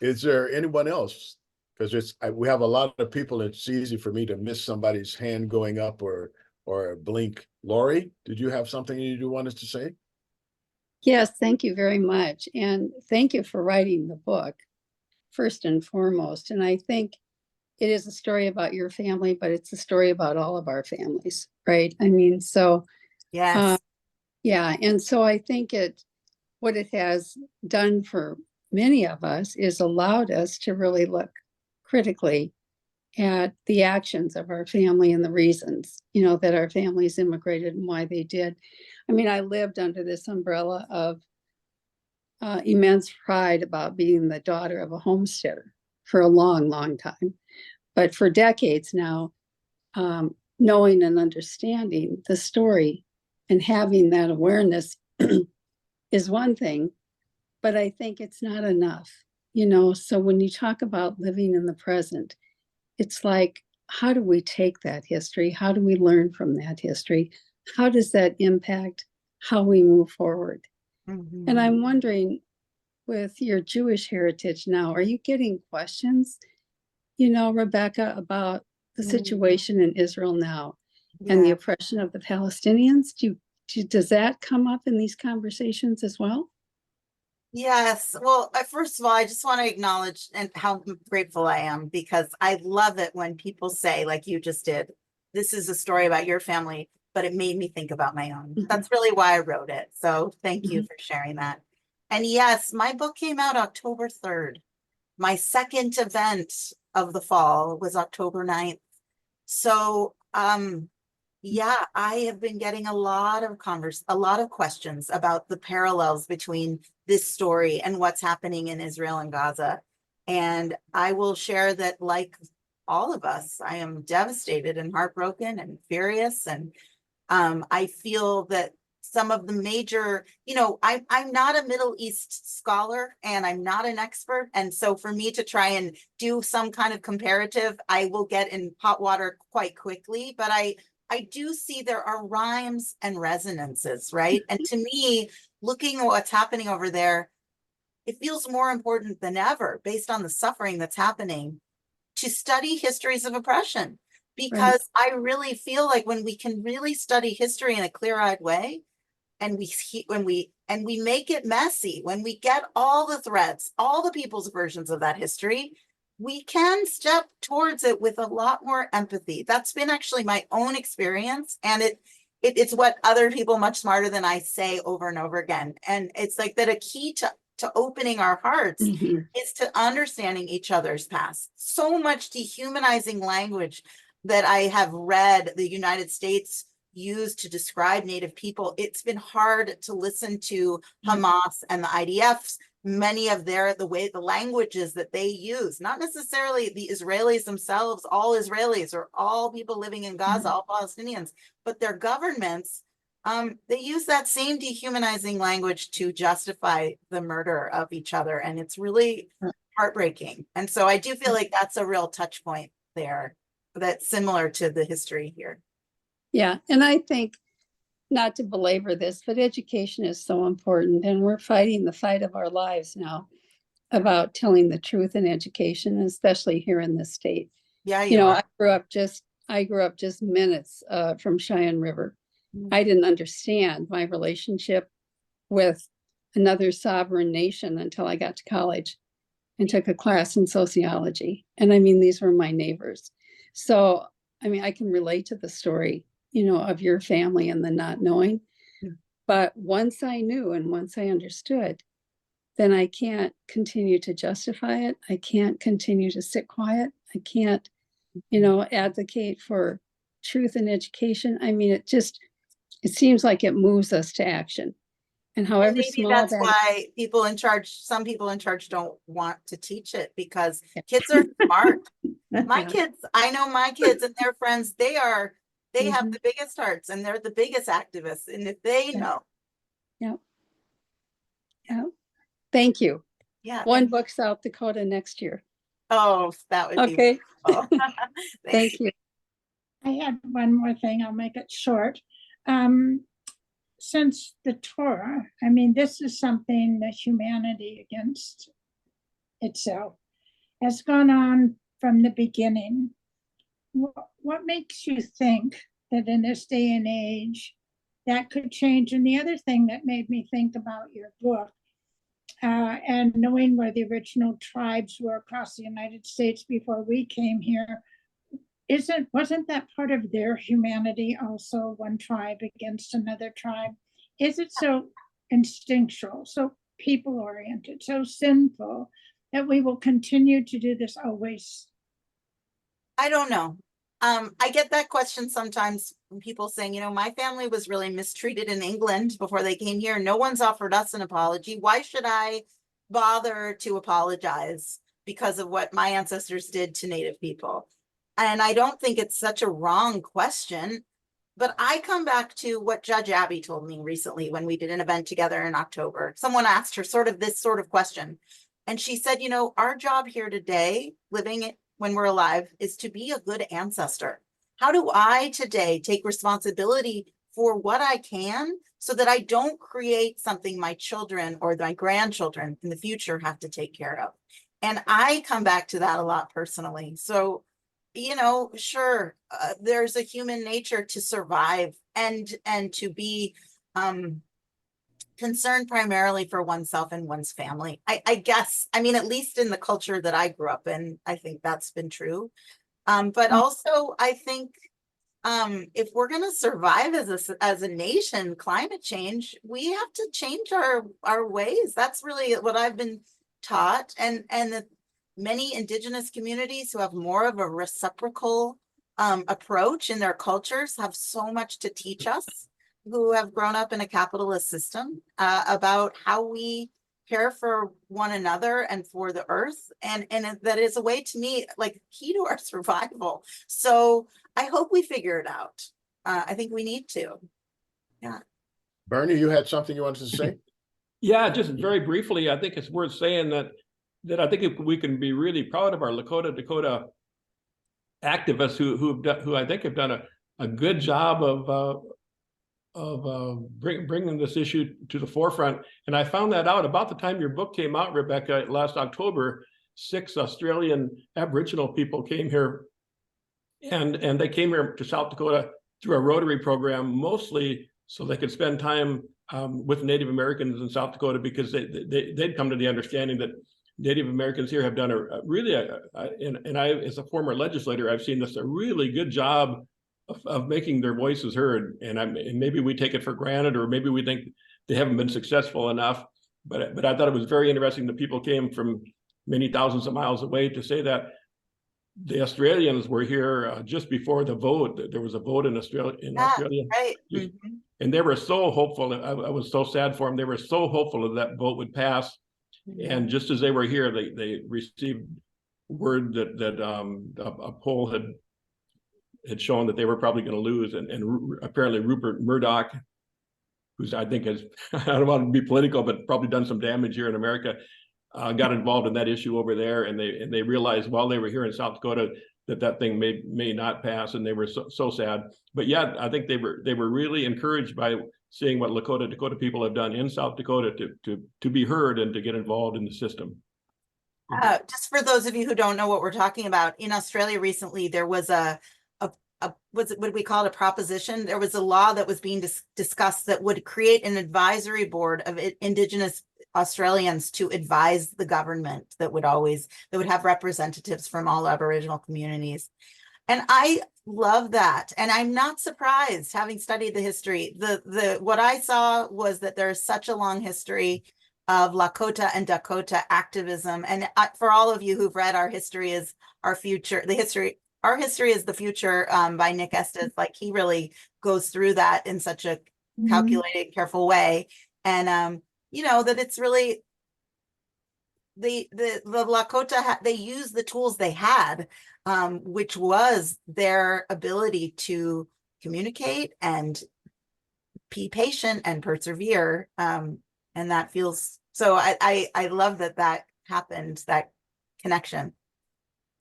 Is there anyone else? Because we have a lot of people. It's easy for me to miss somebody's hand going up or blink. Lori, did you have something you wanted to say? Yes, thank you very much. And thank you for writing the book, first and foremost. And I think it is a story about your family, but it's a story about all of our families, right? I mean, so Yes. yeah. And so I think what it has done for many of us is allowed us to really look critically at the actions of our family and the reasons, that our families immigrated and why they did. I mean, I lived under this umbrella of immense pride about being the daughter of a homesteader for a long, long time. But for decades now, knowing and understanding the story and having that awareness is one thing, but I think it's not enough, So when you talk about living in the present, it's like, how do we take that history? How do we learn from that history? How does that impact how we move forward? Mm-hmm. And I'm wondering, with your Jewish heritage now, are you getting questions, Rebecca, about the situation in Israel now and the oppression of the Palestinians? Does that come up in these conversations as well? Yes. Well, first of all, I just want to acknowledge and how grateful I am, because I love it when people say, like you just did, this is a story about your family, but it made me think about my own. Mhm. That's really why I wrote it. So thank you Mhm. for sharing that. And yes, my book came out October 3rd. My second event of the fall was October 9th. So, yeah, I have been getting a lot of questions about the parallels between this story and what's happening in Israel and Gaza. And I will share that, like all of us, I am devastated and heartbroken and furious. And I feel that some of the major, I'm not a Middle East scholar and I'm not an expert. And so for me to try and do some kind of comparative, I will get in hot water quite quickly. But I do see there are rhymes and resonances, right? And to me, looking at what's happening over there, it feels more important than ever, based on the suffering that's happening, to study histories of oppression. Because I really feel like when we can really study history in a clear-eyed way, and we make it messy, when we get all the threads, all the people's versions of that history, we can step towards it with a lot more empathy. That's been actually my own experience, and it's what other people much smarter than I say over and over again. And it's like that a key to opening our hearts is to understanding each other's past. So much dehumanizing language that I have read the United States used to describe Native people. It's been hard to listen to Hamas and the IDFs, many of the languages that they use, not necessarily the Israelis themselves, all Israelis or all people living in Gaza, all Palestinians, but their governments, they use that same dehumanizing language to justify the murder of each other. And it's really heartbreaking. And so I do feel like that's a real touch point there that's similar to the history here. Yeah, and I think, not to belabor this, but education is so important, and we're fighting the fight of our lives now about telling the truth in education, especially here in this state. Yeah, I grew up just minutes from Cheyenne River. I didn't understand my relationship with another sovereign nation until I got to college and took a class in sociology. And I mean, these were my neighbors. So, I mean, I can relate to the story, of your family and the not knowing. But once I knew and once I understood, then I can't continue to justify it. I can't continue to sit quiet. I can't, advocate for truth in education. I mean, it seems like it moves us to action. And however maybe small that's why some people in charge don't want to teach it, because kids are smart. My kids, I know my kids and their friends, they have the biggest hearts and they're the biggest activists. And if they know. Yeah. Thank you. Yeah. One book, South Dakota next year. Oh, that would be okay. Thank you. I had one more thing. I'll make it short. Since the Torah, I mean, this is something that humanity against itself has gone on from the beginning. What makes you think that in this day and age that could change? And the other thing that made me think about your book, and knowing where the original tribes were across the United States before we came here, wasn't that part of their humanity also, one tribe against another tribe? Is it so instinctual, so people oriented, so sinful that we will continue to do this always? I don't know. I get that question sometimes from people saying, my family was really mistreated in England before they came here. No one's offered us an apology. Why should I bother to apologize because of what my ancestors did to Native people? And I don't think it's such a wrong question, but I come back to what Judge Abby told me recently when we did an event together in October. Someone asked her this sort of question. And she said, our job here today, living it when we're alive, is to be a good ancestor. How do I today take responsibility for what I can so that I don't create something my children or my grandchildren in the future have to take care of? And I come back to that a lot personally. So, sure, there's a human nature to survive and to be concerned primarily for oneself and one's family. I guess, at least in the culture that I grew up in, I think that's been true. But also, I think if we're going to survive as a nation, climate change, we have to change our ways. That's really what I've been taught. And the many indigenous communities who have more of a reciprocal approach in their cultures have so much to teach us, who have grown up in a capitalist system, about how we care for one another and for the earth. And that is a way, to me, like key to our survival. So I hope we figure it out. I think we need to. Bernie, you had something you wanted to say? Yeah, just very briefly, I think it's worth saying that I think we can be really proud of our Dakota activists who I think have done a good job of bringing this issue to the forefront. And I found that out about the time your book came out, Rebecca, last October. 6 Australian Aboriginal people came here, and they came here to South Dakota through a Rotary program, mostly so they could spend time with Native Americans in South Dakota, because they'd come to the understanding that Native Americans here have done and I, as a former legislator, I've seen this, a really good job of making their voices heard. And maybe we take it for granted, or maybe we think they haven't been successful enough. But I thought it was very interesting that people came from many thousands of miles away to say that the Australians were here just before the vote. There was a vote in Australia. Right. And they were so hopeful. I was so sad for them. They were so hopeful that vote would pass. And just as they were here, they received word that a poll had shown that they were probably going to lose. And apparently Rupert Murdoch, who's, I think, has, I don't want to be political, but probably done some damage here in America, got involved in that issue over there. And they realized while they were here in South Dakota that thing may not pass, and they were so sad. But yeah, I think they were really encouraged by seeing what Dakota people have done in South Dakota to be heard and to get involved in the system. Just for those of you who don't know what we're talking about, in Australia recently, there was what did we call it, a proposition? There was a law that was being discussed that would create an advisory board of Indigenous Australians to advise the government that would have representatives from all Aboriginal communities. And I love that. And I'm not surprised, having studied the history. What I saw was that there's such a long history of Lakota and Dakota activism. And for all of you who've read Our History is Our Future, Our History is the Future by Nick Estes, like, he really goes through that in such a calculated, careful way. And that it's really the Lakota, they used the tools they had, which was their ability to communicate and be patient and persevere. And that feels so. I love that happened, that connection,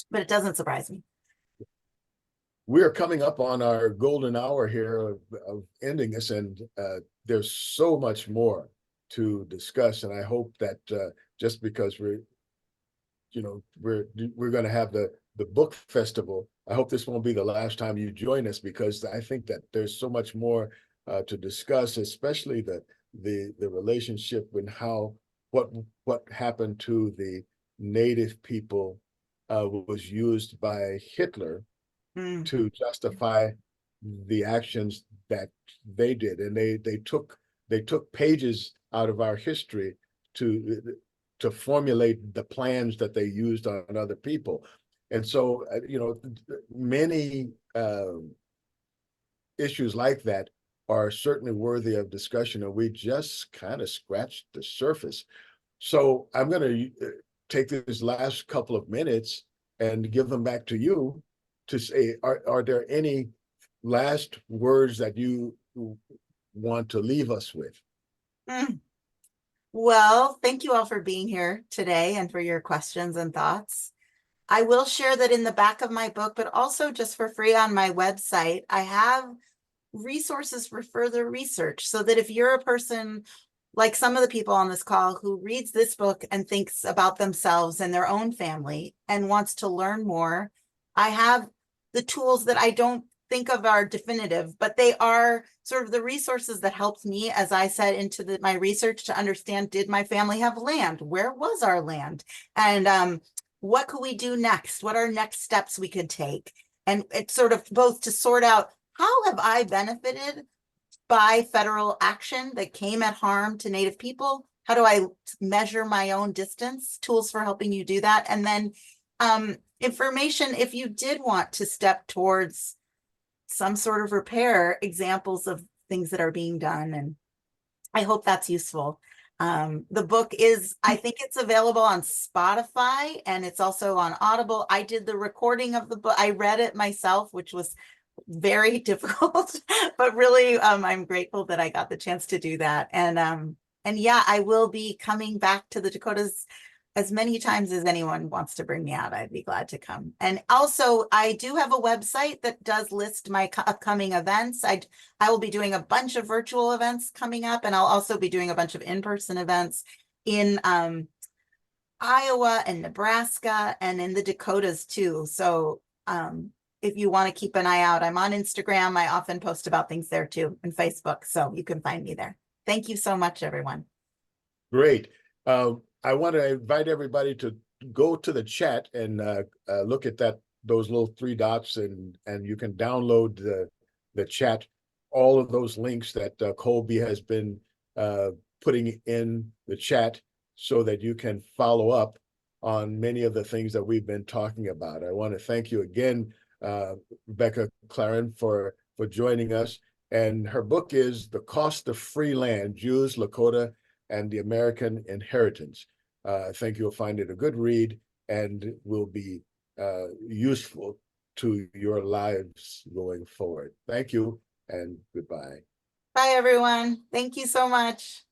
but it doesn't surprise me. We are coming up on our golden hour here of ending this, and there's so much more to discuss. And I hope that just because we're going to have the book festival, I hope this won't be the last time you join us, because I think that there's so much more to discuss, especially the relationship and what happened to the Native people was used by Hitler to justify the actions that they did. And they took pages out of our history to formulate the plans that they used on other people. And so, many issues like that are certainly worthy of discussion, and we just kind of scratched the surface. So I'm going to take these last couple of minutes and give them back to you to say, are there any last words that you want to leave us with? Well, thank you all for being here today and for your questions and thoughts. I will share that in the back of my book, but also just for free on my website, I have resources for further research, so that if you're a person like some of the people on this call who reads this book and thinks about themselves and their own family and wants to learn more, I have the tools that I don't think of are definitive, but they are sort of the resources that helped me, as I said, into my research to understand, did my family have land? Where was our land? And what could we do next? What are next steps we could take? And it's sort of both to sort out, how have I benefited by federal action that came at harm to Native people? How do I measure my own distance? Tools for helping you do that. And then information, if you did want to step towards some sort of repair, examples of things that are being done. And I hope that's useful. The book is, I think it's available on Spotify, and it's also on Audible. I did the recording of the book. I read it myself, which was very difficult, but really, I'm grateful that I got the chance to do that. And yeah, I will be coming back to the Dakotas as many times as anyone wants to bring me out. I'd be glad to come. And also, I do have a website that does list my upcoming events. I will be doing a bunch of virtual events coming up, and I'll also be doing a bunch of in-person events in Iowa and Nebraska and in the Dakotas too. So if you want to keep an eye out, I'm on Instagram. I often post about things there too, and Facebook, so you can find me there. Thank you so much, everyone. Great. I want to invite everybody to go to the chat and look at those little three dots, and you can download the chat, all of those links that Colby has been putting in the chat, so that you can follow up on many of the things that we've been talking about. I want to thank you again, Rebecca Clarren, for joining us. And her book is The Cost of Free Land, Jews, Lakota, and the American Inheritance. I think you'll find it a good read and will be useful to your lives going forward. Thank you and goodbye. Bye, everyone. Thank you so much.